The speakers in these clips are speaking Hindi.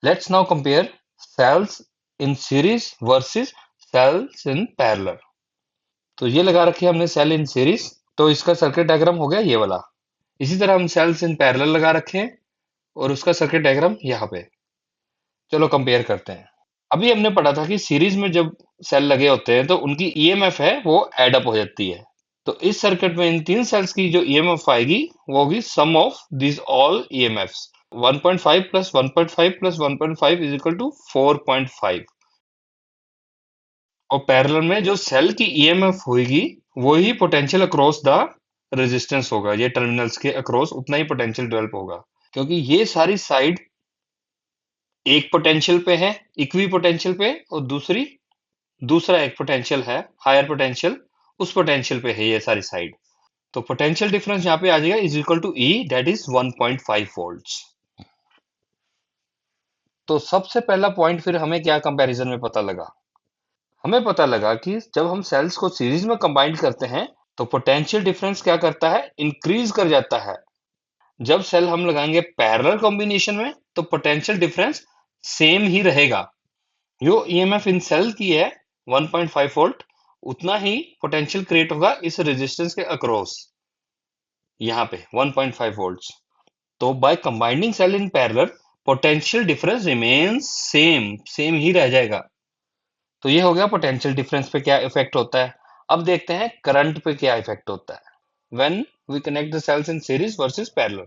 Let's now compare cells in series versus cells in parallel. तो ये लगा रखे हमने सेल इन सीरीज, तो इसका सर्किट डायग्राम हो गया ये वाला। इसी तरह हम सेल्स इन पैरेलल लगा रखे हैं और उसका सर्किट डायग्राम यहाँ पे। चलो कंपेयर करते हैं। अभी हमने पढ़ा था कि सीरीज में जब सेल लगे होते हैं तो उनकी ईएमएफ है वो एड अप हो जाती है। तो इस सर्किट में इन तीन सेल्स की जो ईएमएफ आएगी वो होगी sum of this all EMFs. 1.5 plus 1.5 plus 1.5 is equal to 4.5। और पैरेलल में जो सेल की ईएमएफ होगी वो ही पोटेंशियल अक्रॉस द रेजिस्टेंस होगा। ये टर्मिनल्स के अक्रॉस उतना ही पोटेंशियल डेवलप होगा, क्योंकि ये सारी साइड एक पोटेंशियल पे है, इक्वी पोटेंशियल पे, और दूसरा एक पोटेंशियल है हायर पोटेंशियल, उस पोटेंशियल पे है ये सारी साइड। तो पोटेंशियल डिफरेंस यहाँ पे आ जाएगा is equal to E, that is 1.5 volts. तो सबसे पहला पॉइंट फिर हमें क्या कंपैरिजन में पता लगा? हमें पता लगा कि जब हम सेल्स को सीरीज में कंबाइन करते हैं तो पोटेंशियल डिफरेंस क्या करता है, इंक्रीज कर जाता है। जब सेल हम लगाएंगे पैरेलल कॉम्बिनेशन में तो पोटेंशियल डिफरेंस सेम ही रहेगा। जो ईएमएफ इन सेल की है 1.5 वोल्ट, उतना ही पोटेंशियल क्रिएट होगा इस रेजिस्टेंस के अक्रॉस, यहाँ पे 1.5 वोल्ट्स। तो by combining cell in parallel potential difference remains same, same ही रह जाएगा। तो ये हो गया पोटेंशियल डिफरेंस पे क्या इफेक्ट होता है। अब देखते हैं करंट पे क्या इफेक्ट होता है when we connect the cells in series versus parallel.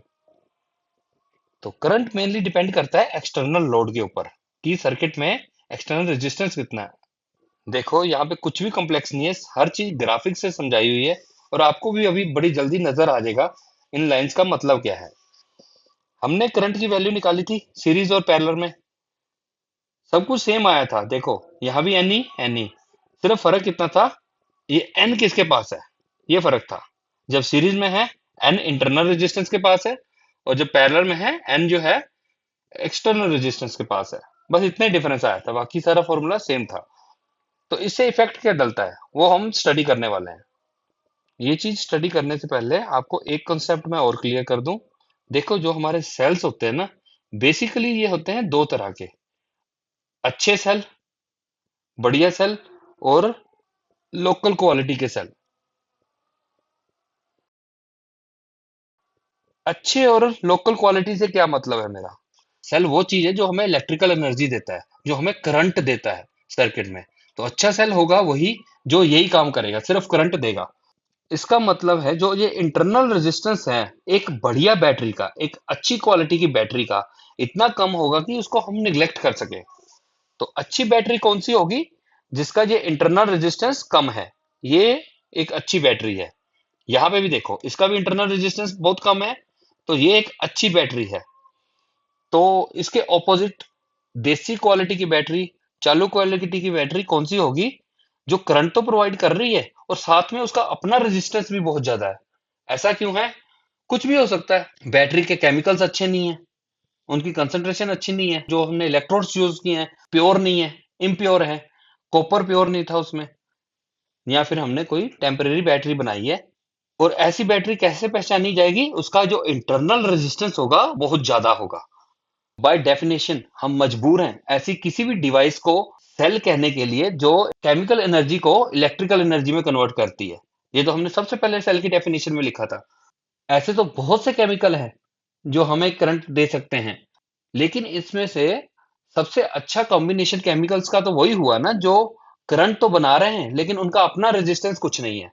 तो करंट मेनली डिपेंड करता है एक्सटर्नल लोड के ऊपर कि सर्किट में एक्सटर्नल रेजिस्टेंस कितना है। देखो यहाँ पे कुछ भी कॉम्प्लेक्स नहीं है, हर चीज ग्राफिक से समझाई हुई है और आपको भी अभी बड़ी जल्दी नजर आ जाएगा इन लाइंस का मतलब क्या है। हमने करंट की वैल्यू निकाली थी सीरीज और पैरेलल में, सब कुछ सेम आया था। देखो यहाँ भी एन ई एन ई, सिर्फ फर्क कितना था, ये एन किसके पास है, ये फर्क था। जब सीरीज में है एन इंटरनल रेजिस्टेंस के पास है, और जब पैरेलल में है एन जो है एक्सटर्नल रेजिस्टेंस के पास है। बस इतना ही डिफरेंस आया था, बाकी सारा फॉर्मूला सेम था। तो इससे इफेक्ट क्या डलता है वो हम स्टडी करने वाले हैं। ये चीज स्टडी करने से पहले आपको एक कॉन्सेप्ट मैं और क्लियर कर दूं। देखो जो हमारे सेल्स होते हैं ना, बेसिकली ये होते हैं दो तरह के, अच्छे सेल, बढ़िया सेल, और लोकल क्वालिटी के सेल। अच्छे और लोकल क्वालिटी से क्या मतलब है मेरा? सेल वो चीज है जो हमें इलेक्ट्रिकल एनर्जी देता है, जो हमें करंट देता है सर्किट में। तो अच्छा सेल होगा वही जो यही काम करेगा, सिर्फ करंट देगा। इसका मतलब है जो ये इंटरनल रेजिस्टेंस है एक बढ़िया बैटरी का, एक अच्छी क्वालिटी की बैटरी का, इतना कम होगा कि उसको हम निग्लेक्ट कर सके। तो अच्छी बैटरी कौन सी होगी? जिसका ये इंटरनल रेजिस्टेंस कम है, ये एक अच्छी बैटरी है। यहाँ पे भी देखो इसका भी इंटरनल रेजिस्टेंस बहुत कम है, तो ये एक अच्छी बैटरी है। तो इसके ऑपोजिट देसी क्वालिटी की बैटरी, चालू क्वालिटी की बैटरी कौन सी होगी? जो करंट तो प्रोवाइड कर रही है और साथ में उसका अपना रेजिस्टेंस भी बहुत ज्यादा है। ऐसा क्यों है? कुछ भी हो सकता है, बैटरी के केमिकल्स अच्छे नहीं है, उनकी कंसंट्रेशन अच्छी नहीं है, जो हमने इलेक्ट्रोड्स यूज किए हैं प्योर नहीं है, इम्प्योर है, कॉपर प्योर नहीं था उसमें, या फिर हमने कोई टेम्परेरी बैटरी बनाई है। और ऐसी बैटरी कैसे पहचानी जाएगी? उसका जो इंटरनल रेजिस्टेंस होगा बहुत ज्यादा होगा। बाय डेफिनेशन हम मजबूर हैं ऐसी किसी भी डिवाइस को सेल कहने के लिए जो केमिकल एनर्जी को इलेक्ट्रिकल एनर्जी में कन्वर्ट करती है। ये तो हमने सबसे पहले सेल की डेफिनेशन में लिखा था। ऐसे तो बहुत से केमिकल हैं जो हमें करंट दे सकते हैं, लेकिन इसमें से सबसे अच्छा कॉम्बिनेशन केमिकल्स का तो वही हुआ ना जो करंट तो बना रहे हैं लेकिन उनका अपना रेजिस्टेंस कुछ नहीं है।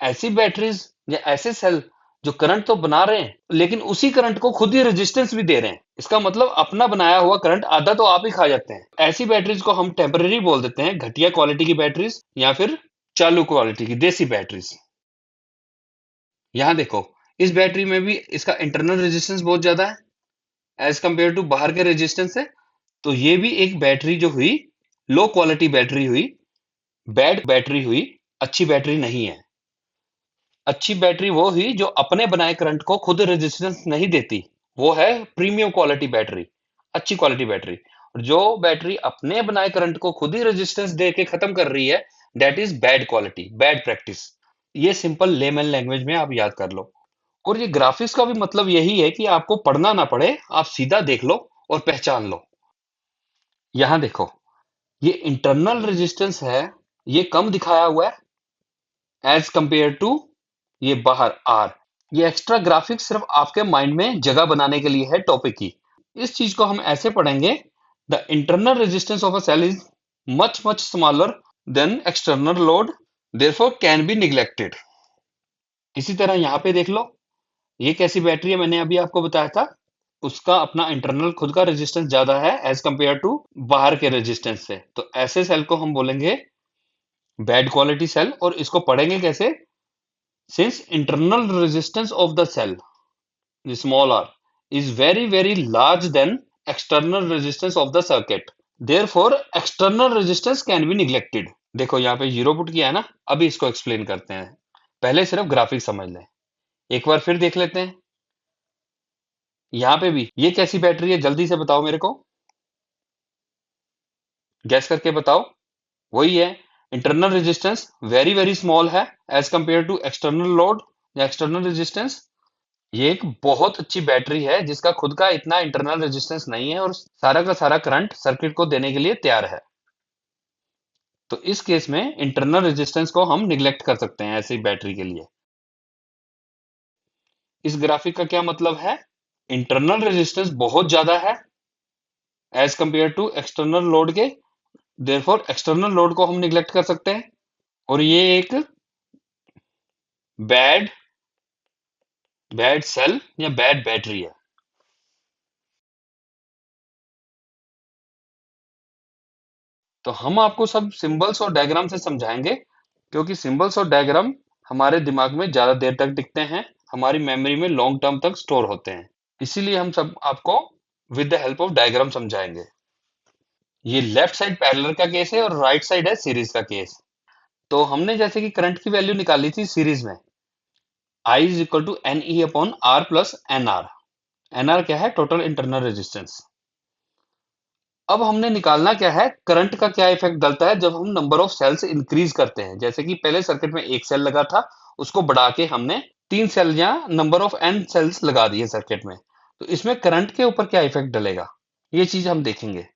ऐसी बैटरीज या ऐसे सेल जो करंट तो बना रहे हैं लेकिन उसी करंट को खुद ही रेजिस्टेंस भी दे रहे हैं, इसका मतलब अपना बनाया हुआ करंट आधा तो आप ही खा जाते हैं। ऐसी बैटरीज को हम टेम्पररी बोल देते हैं, घटिया क्वालिटी की बैटरीज या फिर चालू क्वालिटी की देसी बैटरीज। यहाँ देखो इस बैटरी में भी इसका इंटरनल रेजिस्टेंस बहुत ज्यादा है एज कंपेयर टू बाहर के रेजिस्टेंस से। तो ये भी एक बैटरी जो हुई लो क्वालिटी बैटरी हुई, बैड बैटरी हुई, अच्छी बैटरी नहीं है। अच्छी बैटरी वो ही जो अपने बनाए करंट को खुद रेजिस्टेंस नहीं देती, वो है प्रीमियम क्वालिटी बैटरी, अच्छी क्वालिटी बैटरी। और जो बैटरी अपने बनाए करंट को खुद ही रेजिस्टेंस दे के खत्म कर रही है, that is bad quality, bad practice. ये सिंपल लेमन लैंग्वेज में आप याद कर लो। और ये ग्राफिक्स का भी मतलब यही है कि आपको पढ़ना ना पड़े, आप सीधा देख लो और पहचान लो। यहां देखो, ये इंटरनल रेजिस्टेंस है, ये कम दिखाया हुआ है एज कंपेयर टू ये बाहर आर। ये एक्स्ट्रा ग्राफिक्स सिर्फ आपके माइंड में जगह बनाने के लिए है टॉपिक की। इस चीज को हम ऐसे पढ़ेंगे, the internal resistance of a cell is much much smaller than external load, therefore can be neglected. इसी तरह यहाँ पे देख लो, ये कैसी बैटरी है, मैंने अभी आपको बताया था, उसका अपना इंटरनल खुद का रेजिस्टेंस ज्यादा है एज कंपेयर टू बाहर के रेजिस्टेंस से। तो ऐसे सेल को हम बोलेंगे बैड क्वालिटी सेल। और इसको पढ़ेंगे कैसे, since internal resistance of the cell small r is very very large than external resistance of the circuit, therefore external resistance can be neglected। देखो यहाँ पे जीरो पुट किया है ना, अभी इसको एक्सप्लेन करते हैं। पहले सिर्फ ग्राफिक समझ लें, एक बार फिर देख लेते हैं। यहाँ पे भी ये कैसी बैटरी है, जल्दी से बताओ मेरे को, गैस करके बताओ। वही है, internal resistance very very small है as compare to external load या एक्सटर्नल रेजिस्टेंस। ये एक बहुत अच्छी बैटरी है जिसका खुद का इतना इंटरनल रेजिस्टेंस नहीं है और सारा का सारा करंट सर्किट को देने के लिए तैयार है। तो इस केस में इंटरनल रेजिस्टेंस को हम निग्लेक्ट कर सकते हैं ऐसी बैटरी के लिए। इस ग्राफिक का क्या मतलब है, इंटरनल रेजिस्टेंस बहुत ज्यादा है as compare to external load के, देयरफॉर एक्सटर्नल लोड को हम निग्लेक्ट कर सकते हैं। और ये एक बैड बैड सेल या बैड बैटरी है। तो हम आपको सब सिंबल्स और डायग्राम से समझाएंगे, क्योंकि सिंबल्स और डायग्राम हमारे दिमाग में ज्यादा देर तक टिकते हैं, हमारी मेमोरी में लॉन्ग टर्म तक स्टोर होते हैं। इसीलिए हम सब आपको with the help of diagram समझाएंगे। ये लेफ्ट साइड पैरेलल का केस है और राइट साइड है सीरीज का केस। तो हमने जैसे कि करंट की वैल्यू निकाली थी सीरीज में, I is equal to N E upon r plus n r. N r क्या है, टोटल इंटरनल रेजिस्टेंस। अब हमने निकालना क्या है, करंट का क्या इफेक्ट डलता है जब हम नंबर ऑफ सेल्स इंक्रीज करते हैं। जैसे कि पहले सर्किट में एक सेल लगा था, उसको बढ़ा के हमने तीन सेल या नंबर ऑफ एन सेल्स लगा दिए सर्किट में, तो इसमें करंट के ऊपर क्या इफेक्ट डलेगा, ये चीज हम देखेंगे।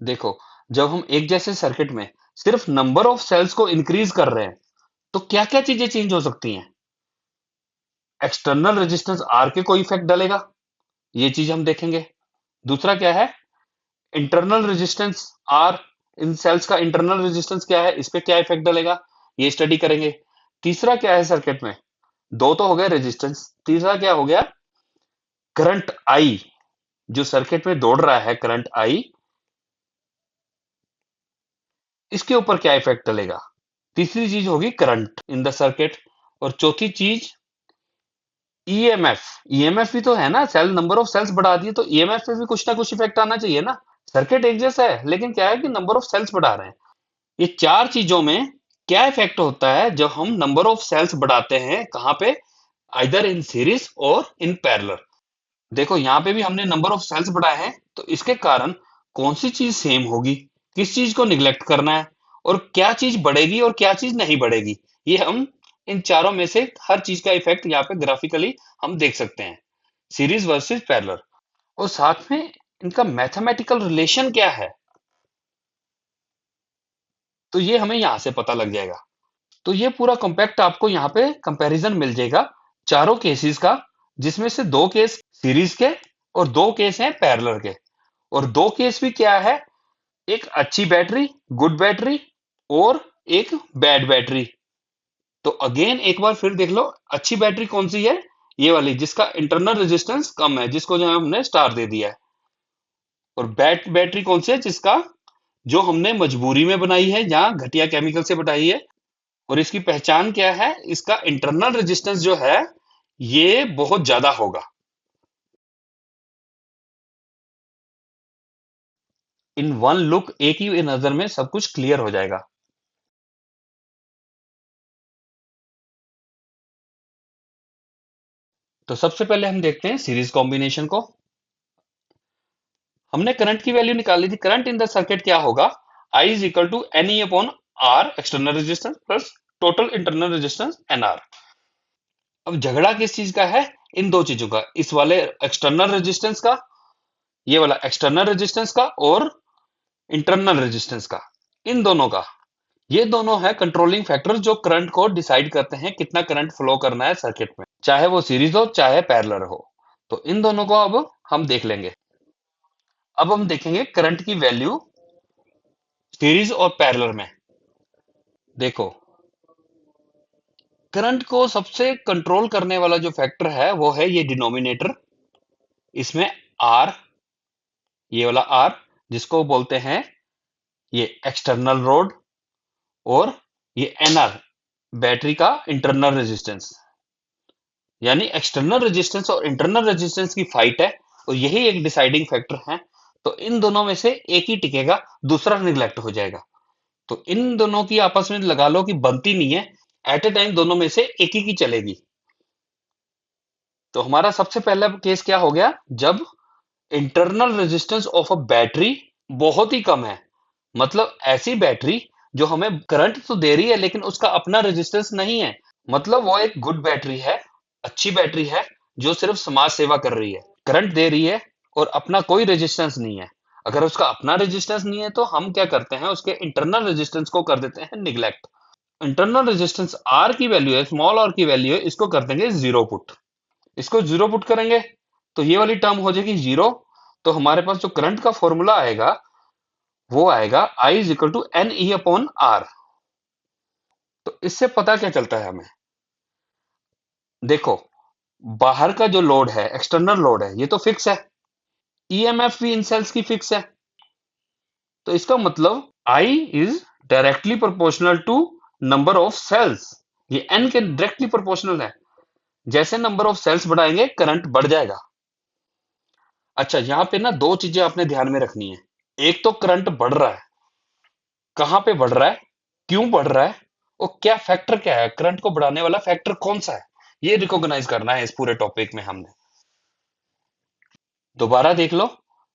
देखो, जब हम एक जैसे सर्किट में सिर्फ नंबर ऑफ सेल्स को इंक्रीज कर रहे हैं, तो क्या क्या चीजें चेंज हो सकती हैं। एक्सटर्नल रेजिस्टेंस आर के कोई इफेक्ट डलेगा, ये चीज हम देखेंगे। दूसरा क्या है, इंटरनल रेजिस्टेंस आर, इन सेल्स का इंटरनल रेजिस्टेंस क्या है, इस पे क्या इफेक्ट डलेगा, ये स्टडी करेंगे। तीसरा क्या है सर्किट में, दो तो हो गए रेजिस्टेंस, तीसरा क्या हो गया, करंट आई, जो सर्किट में दौड़ रहा है करंट आई, इसके ऊपर क्या इफेक्ट डलेगा। तीसरी चीज होगी करंट इन द सर्किट। और चौथी चीज ईएमएफ। ईएमएफ भी तो है ना, सेल नंबर ऑफ सेल्स बढ़ा दिए तो ईएमएफ पे भी कुछ ना कुछ इफेक्ट आना चाहिए ना। सर्किट एक जैसा है लेकिन क्या है कि नंबर ऑफ सेल्स बढ़ा रहे हैं। ये चार चीजों में क्या इफेक्ट होता है जब हम नंबर ऑफ सेल्स बढ़ाते हैं, कहाँ पे, आइदर इन सीरीज और इन पैरेलल। देखो यहाँ पे भी हमने नंबर ऑफ सेल्स बढ़ाए हैं, तो इसके कारण कौन सी चीज सेम होगी, किस चीज को निग्लेक्ट करना है, और क्या चीज बढ़ेगी और क्या चीज नहीं बढ़ेगी, ये हम इन चारों में से हर चीज का इफेक्ट यहाँ पे ग्राफिकली हम देख सकते हैं, सीरीज वर्सेस पैरेलल। और साथ में इनका मैथमेटिकल रिलेशन क्या है, तो ये हमें यहाँ से पता लग जाएगा। तो ये पूरा कॉम्पैक्ट आपको यहाँ पे कंपैरिजन मिल जाएगा चारों केसेस का, जिसमें से दो केस सीरीज के और दो केस हैं पैरेलल के। और दो केस भी क्या है, एक अच्छी बैटरी, गुड बैटरी, और एक बैड बैटरी। तो अगेन एक बार फिर देख लो, अच्छी बैटरी कौन सी है, ये वाली जिसका इंटरनल रेजिस्टेंस कम है, जिसको जो है हमने स्टार दे दिया है। और बैड बैटरी कौन सी है, जिसका जो हमने मजबूरी में बनाई है, जहां घटिया केमिकल से बनाई है। और इसकी पहचान क्या है, इसका इंटरनल रेजिस्टेंस जो है ये बहुत ज्यादा होगा। इन वन लुक, एक ही नजर में सब कुछ क्लियर हो जाएगा। तो सबसे पहले हम देखते हैं सीरीज कॉम्बिनेशन को। हमने करंट की वैल्यू निकाली थी, करंट इन द सर्किट क्या होगा, I is equal to N E upon R external resistance plus total internal resistance N R. अब झगड़ा किस चीज का है? इन दो चीजों का, इस वाले एक्सटर्नल रेजिस्टेंस का, ये वाला एक्सटर्नल रेजिस्टेंस का और इंटरनल रेजिस्टेंस का, इन दोनों का। ये दोनों है कंट्रोलिंग फैक्टर जो करंट को डिसाइड करते हैं कितना करंट फ्लो करना है सर्किट में, चाहे वो सीरीज हो चाहे पैरेलल हो। तो इन दोनों को अब हम देख लेंगे। अब हम देखेंगे करंट की वैल्यू सीरीज और पैरेलल में। देखो, करंट को सबसे कंट्रोल करने वाला जो फैक्टर है वो है ये डिनोमिनेटर, इसमें आर, ये वाला आर, जिसको बोलते हैं ये एक्सटर्नल लोड, और ये एनआर, बैटरी का इंटरनल रेजिस्टेंस। यानी एक्सटर्नल रेजिस्टेंस और इंटरनल रेजिस्टेंस की फाइट है, और यही एक डिसाइडिंग फैक्टर है। तो इन दोनों में से एक ही टिकेगा, दूसरा निगलेक्ट हो जाएगा। तो इन दोनों की आपस में लगा लो कि बनती नहीं है, एट ए टाइम दोनों में से एक ही की चलेगी। तो हमारा सबसे पहला केस क्या हो गया? जब internal resistance of a battery बहुत ही कम है, मतलब ऐसी बैटरी जो हमें करंट तो दे रही है लेकिन उसका अपना रेजिस्टेंस नहीं है, मतलब वो एक गुड बैटरी है, अच्छी बैटरी है, जो सिर्फ समाज सेवा कर रही है, करंट दे रही है और अपना कोई रेजिस्टेंस नहीं है। अगर उसका अपना रेजिस्टेंस नहीं है तो हम क्या करते हैं, उसके इंटरनल रेजिस्टेंस को कर देते हैं निगलेक्ट। इंटरनल रेजिस्टेंस आर की वैल्यू है, स्मॉल आर की वैल्यू है, इसको कर देंगे जीरो पुट। इसको जीरो पुट करेंगे तो ये वाली टर्म हो जाएगी जीरो। तो हमारे पास जो करंट का फॉर्मूला आएगा वो आएगा I is equal to N E upon R. तो इससे पता क्या चलता है हमें? देखो, बाहर का जो लोड है, एक्सटर्नल लोड है, ये तो फिक्स है, ईएमएफ भी इन सेल्स की फिक्स है। तो इसका मतलब I is directly proportional to number of cells, ये एन के डायरेक्टली प्रोपोर्शनल है। जैसे नंबर ऑफ सेल्स बढ़ाएंगे करंट बढ़ जाएगा। अच्छा, यहाँ पे ना दो चीजें आपने ध्यान में रखनी है। एक तो करंट बढ़ रहा है, कहां पे बढ़ रहा है, क्यों बढ़ रहा है, और क्या फैक्टर क्या है, करंट को बढ़ाने वाला फैक्टर कौन सा है, ये रिकॉग्नाइज करना है इस पूरे टॉपिक में हमने। दोबारा देख लो,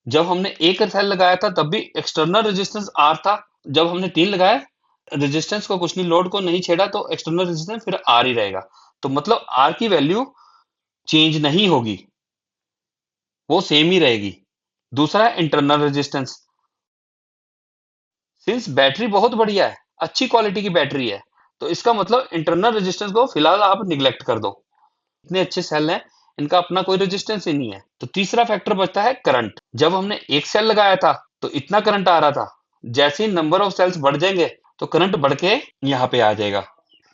जब हमने एक सेल लगाया था तब भी एक्सटर्नल रेजिस्टेंस आर था, जब हमने तीन लगाया, रेजिस्टेंस को कुछ नहीं, लोड को नहीं छेड़ा, तो एक्सटर्नल रेजिस्टेंस फिर आर ही रहेगा। तो मतलब आर की वैल्यू चेंज नहीं होगी, वो सेम ही रहेगी। दूसरा है इंटरनल रेजिस्टेंस। सिंस बैटरी बहुत बढ़िया है, अच्छी क्वालिटी की बैटरी है, तो इसका मतलब इंटरनल रेजिस्टेंस को फिलहाल आप निगलेक्ट कर दो। इतने अच्छे सेल हैं, इनका अपना कोई रेजिस्टेंस ही नहीं है। तो तीसरा फैक्टर बचता है करंट। जब हमने एक सेल लगाया था तो इतना करंट आ रहा था, जैसे ही नंबर ऑफ सेल्स बढ़ जाएंगे तो करंट बढ़ के यहाँ पे आ जाएगा,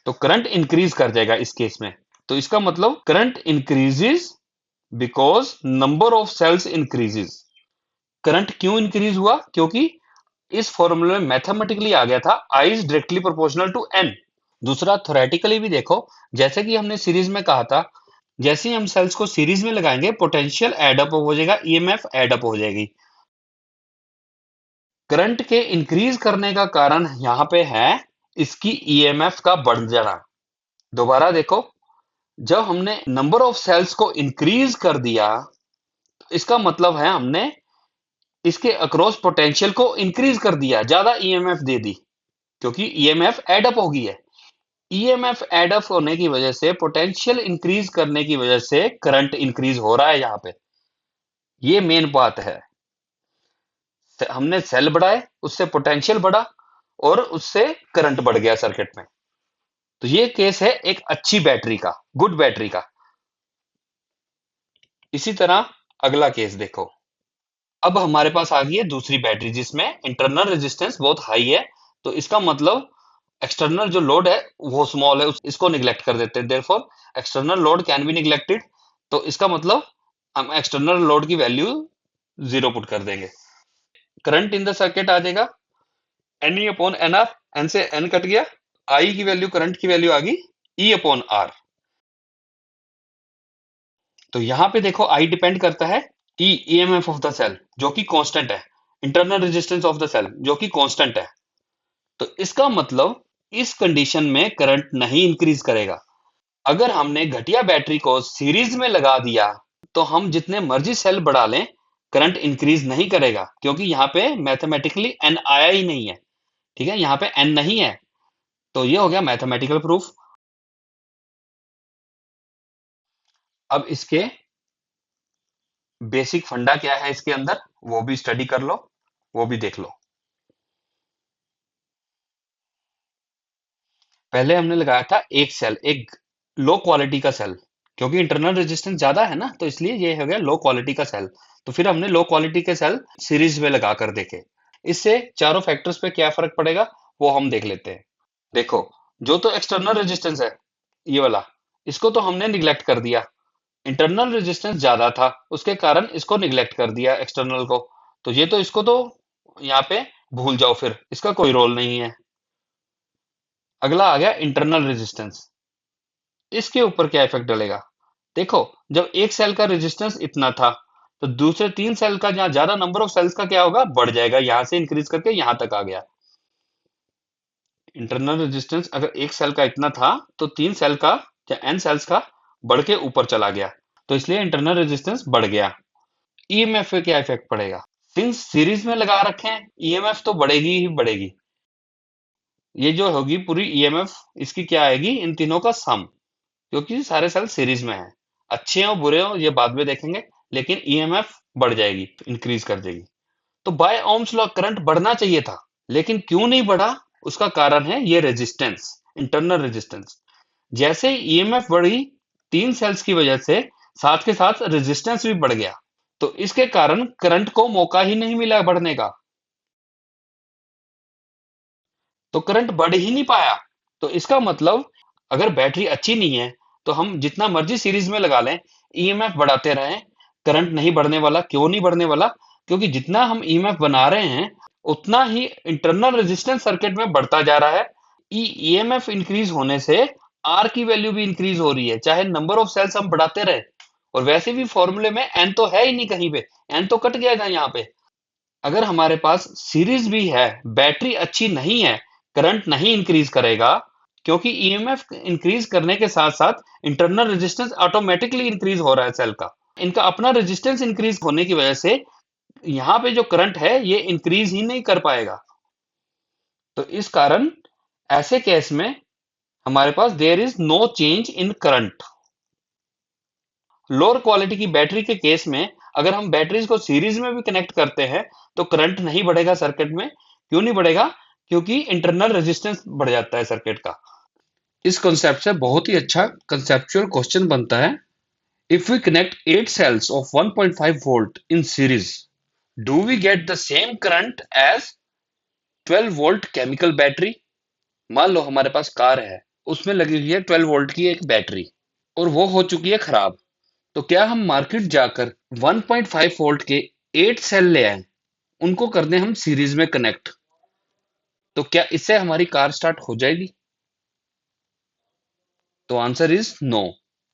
तो करंट इंक्रीज कर जाएगा इस केस में। तो इसका मतलब current increases because number of cells increases. Current क्यों इंक्रीज हुआ? क्योंकि इस फॉर्मूले में मैथमेटिकली आ गया था I is directly proportional to N. दूसरा थोरेटिकली भी देखो, जैसे कि हमने सीरीज में कहा था, जैसे ही हम सेल्स को सीरीज में लगाएंगे पोटेंशियल एड अप हो जाएगा, ईएमएफ एड अप हो जाएगी। करंट के इंक्रीज करने का कारण यहाँ पे है इसकी ईएमएफ का बढ़ जाना। दोबारा देखो, जब हमने नंबर ऑफ सेल्स को इंक्रीज कर दिया तो इसका मतलब है हमने इसके अक्रॉस पोटेंशियल को इंक्रीज कर दिया, ज्यादा ईएमएफ दे दी, क्योंकि ईएमएफ एड अप हो गई है। ईएमएफ एड अप होने की वजह से, पोटेंशियल इंक्रीज करने की वजह से करंट इंक्रीज हो रहा है यहाँ पे। ये मेन बात है। हमने सेल बढ़ाए, उससे पोटेंशियल बढ़ा और उससे करंट बढ़ गया सर्किट में। तो ये केस है एक अच्छी बैटरी का, गुड बैटरी का। इसी तरह अगला केस देखो। अब हमारे पास आ गई है दूसरी बैटरी जिसमें इंटरनल रेजिस्टेंस बहुत हाई है। तो इसका मतलब एक्सटर्नल जो लोड है वो स्मॉल है, इसको निगलेक्ट कर देते हैं, therefore external load can be neglected. तो इसका मतलब हम एक्सटर्नल लोड की वैल्यू जीरो पुट कर देंगे। करंट इन द सर्किट आ जाएगा n E upon n r, n से एन कट गया, आई की वैल्यू, करंट की वैल्यू आ गई ई अपॉन आर। तो यहां पे देखो आई डिपेंड करता है E EMF of the cell जो कि कांस्टेंट है, internal resistance of the cell जो कि कांस्टेंट है। तो इसका मतलब इस कंडीशन में करंट नहीं इंक्रीज करेगा। अगर हमने घटिया बैटरी को सीरीज में लगा दिया तो हम जितने मर्जी सेल बढ़ा लें करंट इंक्रीज नहीं करेगा, क्योंकि यहाँ पे मैथमेटिकली एन आया ही नहीं है। ठीक है, यहाँ पे एन नहीं है। तो ये हो गया मैथमेटिकल प्रूफ। अब इसके बेसिक फंडा क्या है इसके अंदर, वो भी स्टडी कर लो, वो भी देख लो। पहले हमने लगाया था एक सेल, एक लो क्वालिटी का सेल, क्योंकि इंटरनल रेजिस्टेंस ज्यादा है ना, तो इसलिए ये हो गया लो क्वालिटी का सेल। तो फिर हमने लो क्वालिटी के सेल सीरीज में लगा कर देखे। इससे चारों फैक्टर्स पे क्या फर्क पड़ेगा वो हम देख लेते हैं। देखो, जो तो एक्सटर्नल रेजिस्टेंस है, ये वाला, इसको तो हमने निग्लेक्ट कर दिया। इंटरनल रेजिस्टेंस ज्यादा था, उसके कारण इसको निग्लेक्ट कर दिया एक्सटर्नल को। तो ये तो इसको तो यहाँ पे भूल जाओ, फिर इसका कोई रोल नहीं है। अगला आ गया इंटरनल रेजिस्टेंस। इसके ऊपर क्या इफेक्ट डलेगा? देखो, जब एक सेल का रेजिस्टेंस इतना था, तो दूसरे तीन सेल का जहां ज्यादा नंबर ऑफ सेल्स का क्या होगा, बढ़ जाएगा, यहां से इंक्रीज करके यहां तक आ गया। इंटरनल रेजिस्टेंस अगर एक सेल का इतना था, तो तीन सेल का या एन सेल्स का बढ़ के ऊपर चला गया, तो इसलिए इंटरनल रेजिस्टेंस बढ़ गया। ईएमएफ पे क्या इफेक्ट पड़ेगा? सिंस सीरीज में लगा रखे हैं, ईएमएफ तो बढ़ेगी ही बढ़ेगी। ये जो होगी पूरी ईएमएफ, इसकी क्या आएगी, इन तीनों का सम, क्योंकि सारे सेल सीरीज में हैं। अच्छे हो बुरे हो ये बाद में देखेंगे, लेकिन ईएमएफ बढ़ जाएगी, इंक्रीज कर देगी। तो बाय ओम्स लॉ करंट बढ़ना चाहिए था, लेकिन क्यों नहीं बढ़ा? उसका कारण है ये रेजिस्टेंस, इंटरनल रेजिस्टेंस। जैसे ईएमएफ बढ़ी तीन सेल्स की वजह से, साथ के साथ रेजिस्टेंस भी बढ़ गया, तो इसके कारण करंट को मौका ही नहीं मिला बढ़ने का, तो करंट बढ़ ही नहीं पाया। तो इसका मतलब, अगर बैटरी अच्छी नहीं है, तो हम जितना मर्जी सीरीज में लगा लें, ईएमएफ बढ़ाते रहें, करंट नहीं बढ़ने वाला। क्यों नहीं बढ़ने वाला? क्योंकि जितना हम ईएमएफ बना रहे हैं, उतना ही इंटरनल रेजिस्टेंस सर्किट में बढ़ता जा रहा है। ईएमएफ इंक्रीज होने से आर की वैल्यू भी इंक्रीज हो रही है, चाहे नंबर ऑफ सेल्स हम बढ़ाते रहे। और वैसे भी फॉर्मूले में एन तो है ही नहीं कहीं पे, एन तो कट गया यहाँ पे। अगर हमारे पास सीरीज भी है, बैटरी अच्छी नहीं है, करंट नहीं इंक्रीज करेगा, क्योंकि ईएमएफ इंक्रीज करने के साथ साथ इंटरनल रेजिस्टेंस ऑटोमेटिकली इंक्रीज हो रहा है सेल का। इनका अपना रेजिस्टेंस इंक्रीज होने की वजह से यहाँ पे जो करंट है ये इंक्रीज ही नहीं कर पाएगा। तो इस कारण ऐसे केस में हमारे पास there is no change in current. Lower quality की बैटरी के केस में, अगर हम बैटरीज को सीरीज में भी कनेक्ट करते हैं, तो करंट नहीं बढ़ेगा सर्किट में। क्यों नहीं बढ़ेगा? क्योंकि इंटरनल रेजिस्टेंस बढ़ जाता है सर्किट का। इस कॉन्सेप्ट से बहुत ही अच्छा कंसेप्चुअल क्वेश्चन बनता है। If we connect 8 cells of 1.5 volt in series, do we get the same current as 12 volt chemical battery? मान लो हमारे पास कार है, उसमें लगी हुई है 12 वोल्ट की एक बैटरी, और वो हो चुकी है खराब। तो क्या हम मार्केट जाकर 1.5 वोल्ट के 8 सेल ले आए, उनको कर दें हम सीरीज में कनेक्ट, तो क्या इससे हमारी कार स्टार्ट हो जाएगी? तो आंसर इज नो।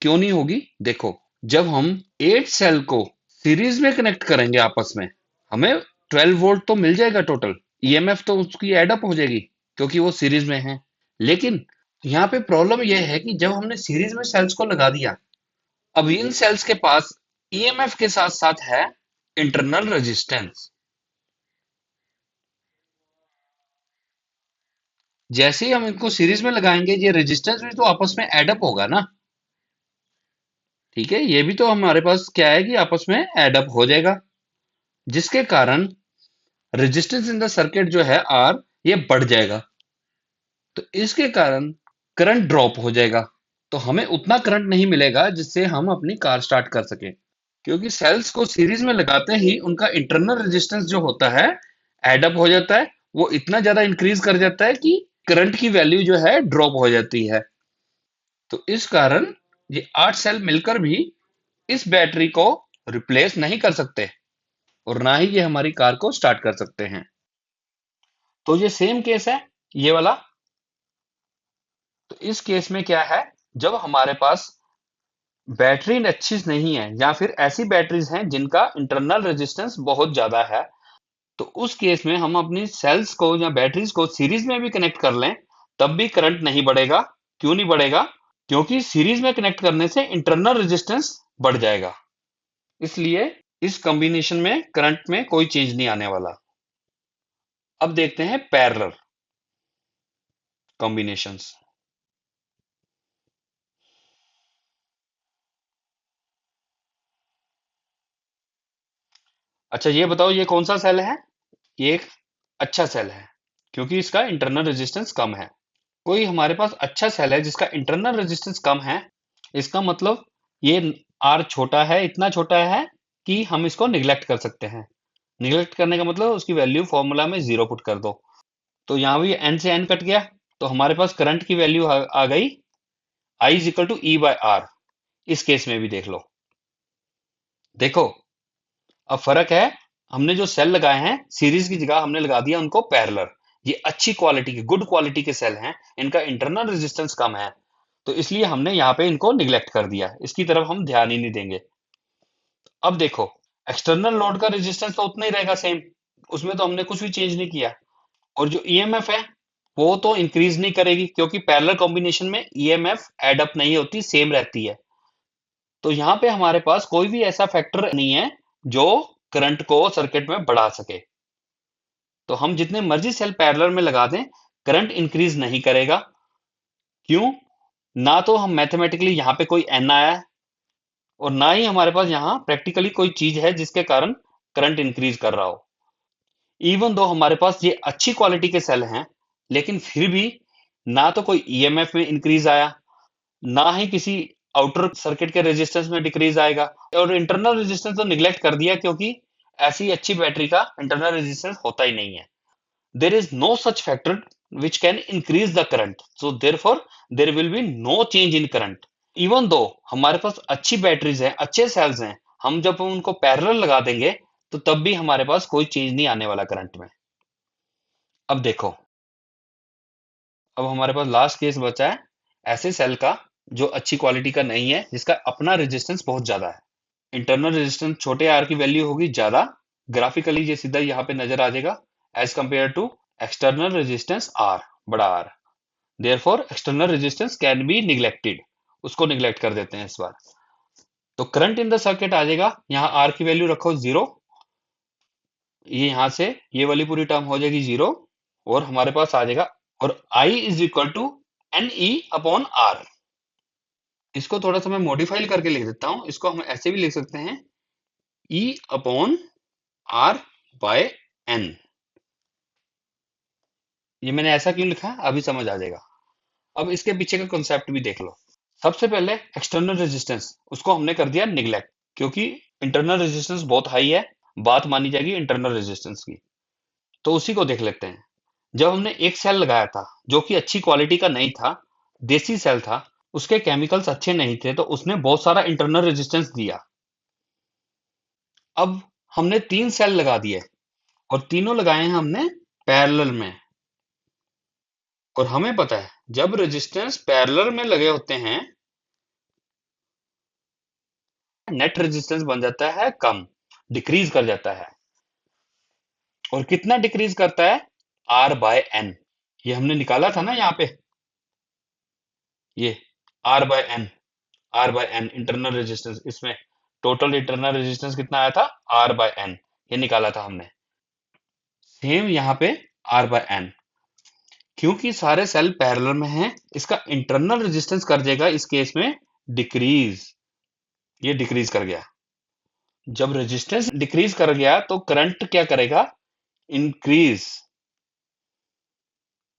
क्यों नहीं होगी? देखो, जब हम 8 सेल को सीरीज में कनेक्ट करेंगे आपस में, हमें 12 वोल्ट तो मिल जाएगा टोटल, ईएमएफ तो उसकी एडअप हो जाएगी, क्योंकि वो सीरीज में है। लेकिन यहाँ पे प्रॉब्लम यह है कि जब हमने सीरीज में सेल्स को लगा दिया, अब इन सेल्स के पास ईएमएफ के साथ साथ है इंटरनल रेजिस्टेंस। जैसे ही हम इनको सीरीज में लगाएंगे, ये रेजिस्टेंस भी तो आपस में एडअप होगा ना। ठीक है, ये भी तो हमारे पास क्या है कि आपस में एडअप हो जाएगा, जिसके कारण रेजिस्टेंस इन द सर्किट जो है आर, ये बढ़ जाएगा। तो इसके कारण करंट ड्रॉप हो जाएगा, तो हमें उतना करंट नहीं मिलेगा जिससे हम अपनी कार स्टार्ट कर सकें। क्योंकि सेल्स को सीरीज में लगाते ही उनका इंटरनल रेजिस्टेंस जो होता है एडअप हो जाता है, वो इतना ज्यादा इंक्रीज कर जाता है कि करंट की वैल्यू जो है ड्रॉप हो जाती है। तो इस कारण ये 8 सेल मिलकर भी इस बैटरी को रिप्लेस नहीं कर सकते, और ना ही ये हमारी कार को स्टार्ट कर सकते हैं। तो ये सेम केस है, ये वाला। तो इस केस में क्या है, जब हमारे पास बैटरी अच्छी नहीं है, या फिर ऐसी बैटरीज हैं जिनका इंटरनल रेजिस्टेंस बहुत ज्यादा है, तो उस केस में हम अपनी सेल्स को या बैटरीज को सीरीज में भी कनेक्ट कर लें, तब भी करंट नहीं बढ़ेगा। क्यों नहीं बढ़ेगा? क्योंकि सीरीज में कनेक्ट करने से इंटरनल रेजिस्टेंस बढ़ जाएगा, इसलिए इस कॉम्बिनेशन में करंट में कोई चेंज नहीं आने वाला। अब देखते हैं पैरेलल कॉम्बिनेशंस। अच्छा ये बताओ ये कौन सा सेल है? ये एक अच्छा सेल है क्योंकि इसका इंटरनल रेजिस्टेंस कम है। कोई हमारे पास अच्छा सेल है जिसका इंटरनल रेजिस्टेंस कम है, इसका मतलब ये आर छोटा है, इतना छोटा है कि हम इसको निग्लेक्ट कर सकते हैं। निग्लेक्ट करने का मतलब उसकी वैल्यू फॉर्मूला में जीरो पुट कर दो। तो यहाँ भी एन से एन कट गया, तो हमारे पास करंट की वैल्यू आ गई I is equal to E by R. इस केस में भी देख लो, देखो अब फर्क है। हमने जो सेल लगाए हैं सीरीज की जगह हमने लगा दिया उनको पैरेलल। ये अच्छी क्वालिटी के गुड क्वालिटी के सेल हैं, इनका इंटरनल रेजिस्टेंस कम है, तो इसलिए हमने यहाँ पे इनको निग्लेक्ट कर दिया, इसकी तरफ हम ध्यान ही नहीं देंगे। अब देखो एक्सटर्नल लोड का रेजिस्टेंस तो उतना ही रहेगा सेम, उसमें तो हमने कुछ भी चेंज नहीं किया। और जो ईएमएफ है वो तो इंक्रीज नहीं करेगी क्योंकि पैरेलल कॉम्बिनेशन में ईएमएफ एड अप नहीं होती, सेम रहती है। तो यहाँ पे हमारे पास कोई भी ऐसा फैक्टर नहीं है जो करंट को सर्किट में बढ़ा सके। तो हम जितने मर्जी सेल पैरेलल में लगा दें, करंट इंक्रीज नहीं करेगा। क्यों? ना तो हम मैथमेटिकली यहाँ पे कोई एन आया है और ना ही हमारे पास यहाँ प्रैक्टिकली कोई चीज है जिसके कारण करंट इंक्रीज कर रहा हो। इवन दो हमारे पास ये अच्छी क्वालिटी के सेल हैं, लेकिन फिर भी ना तो कोई ईएमएफ में इंक्रीज आया, ना ही किसी आउटर सर्किट के रेजिस्टेंस में डिक्रीज आएगा। और इंटरनल रेजिस्टेंस तो निग्लेक्ट कर दिया क्योंकि ऐसी अच्छी बैटरी का इंटरनल रेजिस्टेंस होता ही नहीं है। There is no such factor which can increase the current. So therefore, there will be no change in current. Even though हमारे पास अच्छी बैटरीज हैं, अच्छे सेल्स हैं, हम जब उनको पैरेलल लगा देंगे तो तब भी हमारे पास कोई चेंज नहीं आने वाला करंट में। अब देखो, अब हमारे पास लास्ट केस बचा है ऐसे सेल का जो अच्छी क्वालिटी का नहीं है, जिसका अपना रेजिस्टेंस बहुत ज्यादा है। इंटरनल रेजिस्टेंस छोटे आर की वैल्यू होगी ज्यादा, ग्राफिकली ये सीधा यहाँ पे नजर आ जाएगा as compare to external resistance R, बड़ा R. Therefore external resistance can be neglected, उसको निग्लेक्ट कर देते हैं इस बार। तो करंट इन द सर्किट आ जाएगा, यहाँ आर की वैल्यू रखो जीरो, ये यहाँ से ये वाली पूरी टर्म हो जाएगी जीरो, और हमारे पास आ जाएगा, और I is equal to N E upon R. इसको थोड़ा सा मैं मॉडिफाई करके लिख देता हूं, इसको हम ऐसे भी लिख सकते हैं E upon r by n. ये मैंने ऐसा क्यों लिखा है अभी समझ आ जाएगा। अब इसके पीछे का कॉन्सेप्ट भी देख लो। सबसे पहले एक्सटर्नल रेजिस्टेंस उसको हमने कर दिया निग्लेक्ट, क्योंकि इंटरनल रेजिस्टेंस बहुत हाई है, बात मानी जाएगी इंटरनल रेजिस्टेंस की। तो उसी को देख लेते हैं। जब हमने एक सेल लगाया था जो कि अच्छी क्वालिटी का नहीं था, देसी सेल था, उसके केमिकल्स अच्छे नहीं थे, तो उसने बहुत सारा इंटरनल रेजिस्टेंस दिया। अब हमने तीन सेल लगा दिए और तीनों लगाए हैं हमने पैरेलल में। और हमें पता है जब रेजिस्टेंस पैरेलल में लगे होते हैं, नेट रेजिस्टेंस बन जाता है कम, डिक्रीज कर जाता है। और कितना डिक्रीज करता है? R by n. ये हमने निकाला था ना यहाँ पे, ये r by n, r by n internal resistance, इसमें टोटल इंटरनल रेजिस्टेंस कितना आया था? आर बाय एन, ये निकाला था हमने। सेम यहाँ पे आर बाय एन, क्योंकि सारे सेल पैरेलल में हैं, इसका इंटरनल रेजिस्टेंस कर देगा इस केस में डिक्रीज। ये डिक्रीज कर गया। जब रेजिस्टेंस डिक्रीज कर गया तो करंट क्या करेगा? इंक्रीज।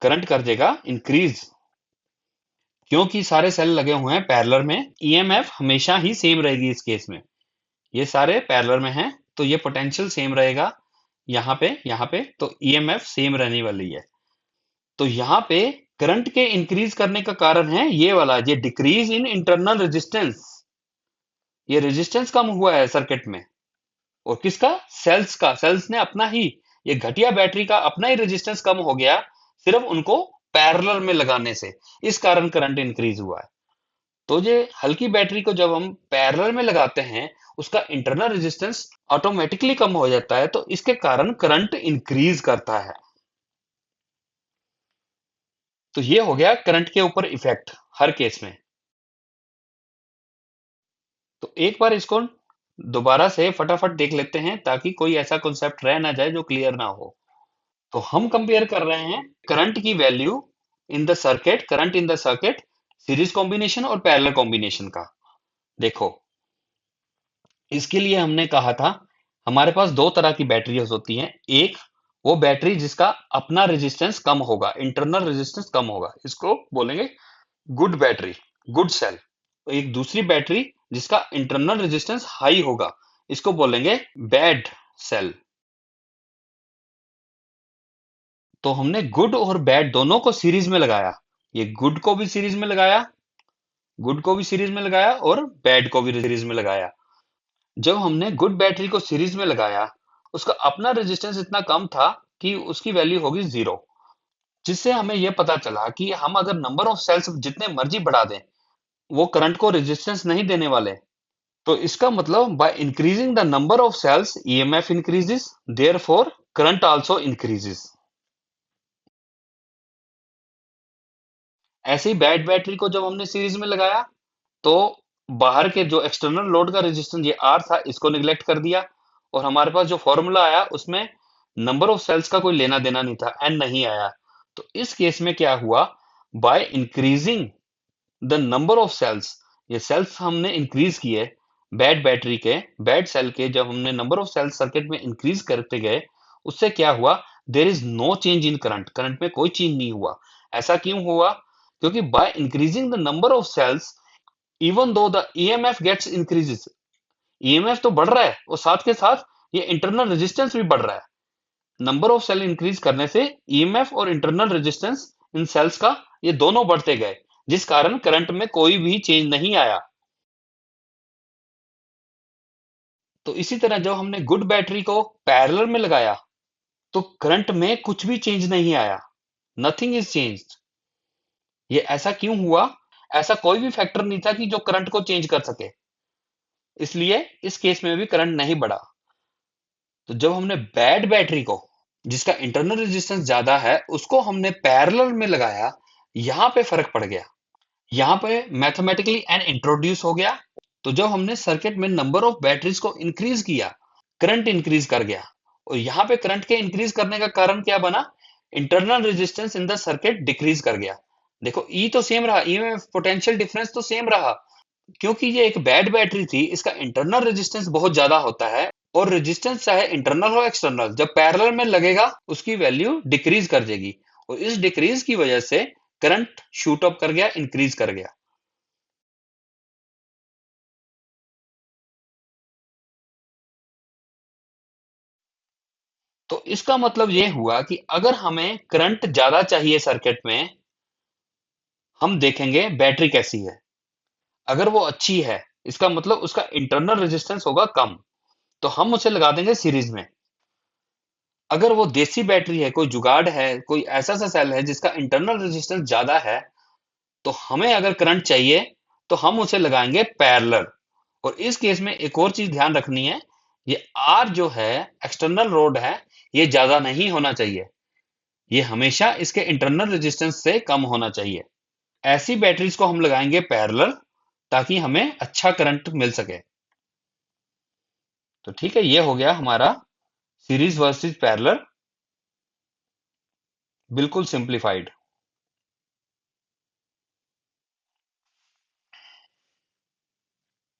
करंट कर देगा इंक्रीज, क्योंकि सारे सेल लगे हुए हैं पैरेलल में। ईएमएफ हमेशा ही सेम रहेगी इस केस में, ये सारे पैरेलल में हैं तो ये पोटेंशियल सेम रहेगा। यहाँ पे तो ईएमएफ सेम रहने वाली है। तो यहाँ पे करंट के इंक्रीज करने का कारण है ये वाला, ये डिक्रीज इन इंटरनल रेजिस्टेंस। ये रेजिस्टेंस कम हुआ है सर्किट में, और किसका? सेल्स का। सेल्स ने अपना ही, ये घटिया बैटरी का अपना ही रेजिस्टेंस कम हो गया सिर्फ उनको पैरेलल में लगाने से, इस कारण करंट इंक्रीज हुआ है। तो ये हल्की बैटरी को जब हम पैरेलल में लगाते हैं, उसका इंटरनल रेजिस्टेंस ऑटोमेटिकली कम हो जाता है, तो इसके कारण करंट इंक्रीज करता है। तो ये हो गया करंट के ऊपर इफेक्ट हर केस में। तो एक बार इसको दोबारा से फटाफट देख लेते हैं ताकि कोई ऐसा कॉन्सेप्ट रह ना जाए जो क्लियर ना हो। तो हम कंपेयर कर रहे हैं करंट की value in the circuit, current in the circuit, series combination और पैरेलल कॉम्बिनेशन का। देखो इसके लिए हमने कहा था हमारे पास दो तरह की बैटरीज होती हैं। एक वो बैटरी जिसका अपना रेजिस्टेंस कम होगा, इंटरनल रेजिस्टेंस कम होगा, इसको बोलेंगे गुड बैटरी, गुड सेल। एक दूसरी बैटरी जिसका इंटरनल रेजिस्टेंस हाई होगा, इसको बोलेंगे बैड सेल। तो हमने गुड और बैड दोनों को सीरीज में लगाया। ये गुड को भी सीरीज में लगाया, गुड को भी सीरीज में लगाया और बैड को भी सीरीज में लगाया। जब हमने गुड बैटरी को सीरीज में लगाया, उसका अपना रेजिस्टेंस इतना कम था कि उसकी वैल्यू होगी 0। जिससे हमें यह पता चला कि हम अगर नंबर ऑफ सेल्स जितने मर्जी बढ़ा दें, वो करंट को रेजिस्टेंस नहीं देने वाले। तो इसका मतलब by increasing the number of cells EMF increases, therefore current also increases. ऐसे ही बैट बैटरी को जब हमने सीरीज में लगाया, तो बाहर के जो एक्सटर्नल लोड का रेजिस्टेंस ये आर था, इसको निग्लेक्ट कर दिया, और हमारे पास जो फॉर्मूला आया उसमें नंबर ऑफ सेल्स का कोई लेना देना नहीं था, एन नहीं आया। तो इस केस में क्या हुआ, by increasing the number of cells, ये सेल्स हमने इंक्रीज किए बैट बैटरी के, बैट सेल के जब हमने नंबर ऑफ सेल्स सर्किट में इंक्रीज करते गए, उससे क्या हुआ, there is no change in current, current में कोई चेंज नहीं हुआ। ऐसा क्यों हुआ, क्योंकि by increasing the number of cells even though the EMF gets increases, EMF तो बढ़ रहा है और साथ के साथ ये इंटरनल रेजिस्टेंस भी बढ़ रहा है। नंबर ऑफ सेल इंक्रीज करने से ईएमएफ और इंटरनल रेजिस्टेंस इन सेल्स का ये दोनों बढ़ते गए, जिस कारण करंट में कोई भी चेंज नहीं आया। तो इसी तरह जब हमने गुड बैटरी को पैरेलल में लगाया, तो करंट में कुछ भी चेंज नहीं आया, नथिंग इज चेंज्ड। ये ऐसा क्यों हुआ, ऐसा कोई भी फैक्टर नहीं था कि जो करंट को चेंज कर सके, इसलिए इस केस में भी करंट नहीं बढ़ा। तो जब हमने बैड बैटरी को, जिसका इंटरनल रेजिस्टेंस ज्यादा है, उसको हमने पैरेलल में लगाया, यहां पे फर्क पड़ गया। यहां पे मैथमेटिकली एन इंट्रोड्यूस हो गया। तो जब हमने सर्किट में नंबर ऑफ बैटरीज को इंक्रीज किया, करंट इंक्रीज कर गया। और यहाँ पे करंट के इंक्रीज करने का कारण क्या बना, internal resistance in the circuit decrease कर गया। देखो ई तो सेम रहा, ई में पोटेंशियल डिफरेंस तो सेम रहा। क्योंकि ये एक बैड बैटरी थी, इसका इंटरनल रेजिस्टेंस बहुत ज्यादा होता है, और रेजिस्टेंस चाहे इंटरनल हो एक्सटर्नल, जब पैरेलल में लगेगा उसकी वैल्यू डिक्रीज कर देगी, और इस डिक्रीज की वजह से करंट शूट अप कर गया, इंक्रीज कर गया। तो इसका मतलब ये हुआ कि अगर हमें करंट ज्यादा चाहिए सर्किट में, हम देखेंगे बैटरी कैसी है। अगर वो अच्छी है, इसका मतलब उसका इंटरनल रेजिस्टेंस होगा कम, तो हम उसे लगा देंगे सीरीज में। अगर वो देसी बैटरी है, कोई जुगाड़ है, कोई ऐसा सा सेल है जिसका इंटरनल रेजिस्टेंस ज्यादा है, तो हमें अगर करंट चाहिए तो हम उसे लगाएंगे पैरेलल। और इस केस में एक और चीज ध्यान रखनी है, ये आर जो है, एक्सटर्नल रोड है, ये ज्यादा नहीं होना चाहिए, ये हमेशा इसके इंटरनल रेजिस्टेंस से कम होना चाहिए। ऐसी बैटरीज को हम लगाएंगे पैरेलल, ताकि हमें अच्छा करंट मिल सके। तो ठीक है, ये हो गया हमारा सीरीज वर्सेस पैरेलल, बिल्कुल सिंप्लीफाइड।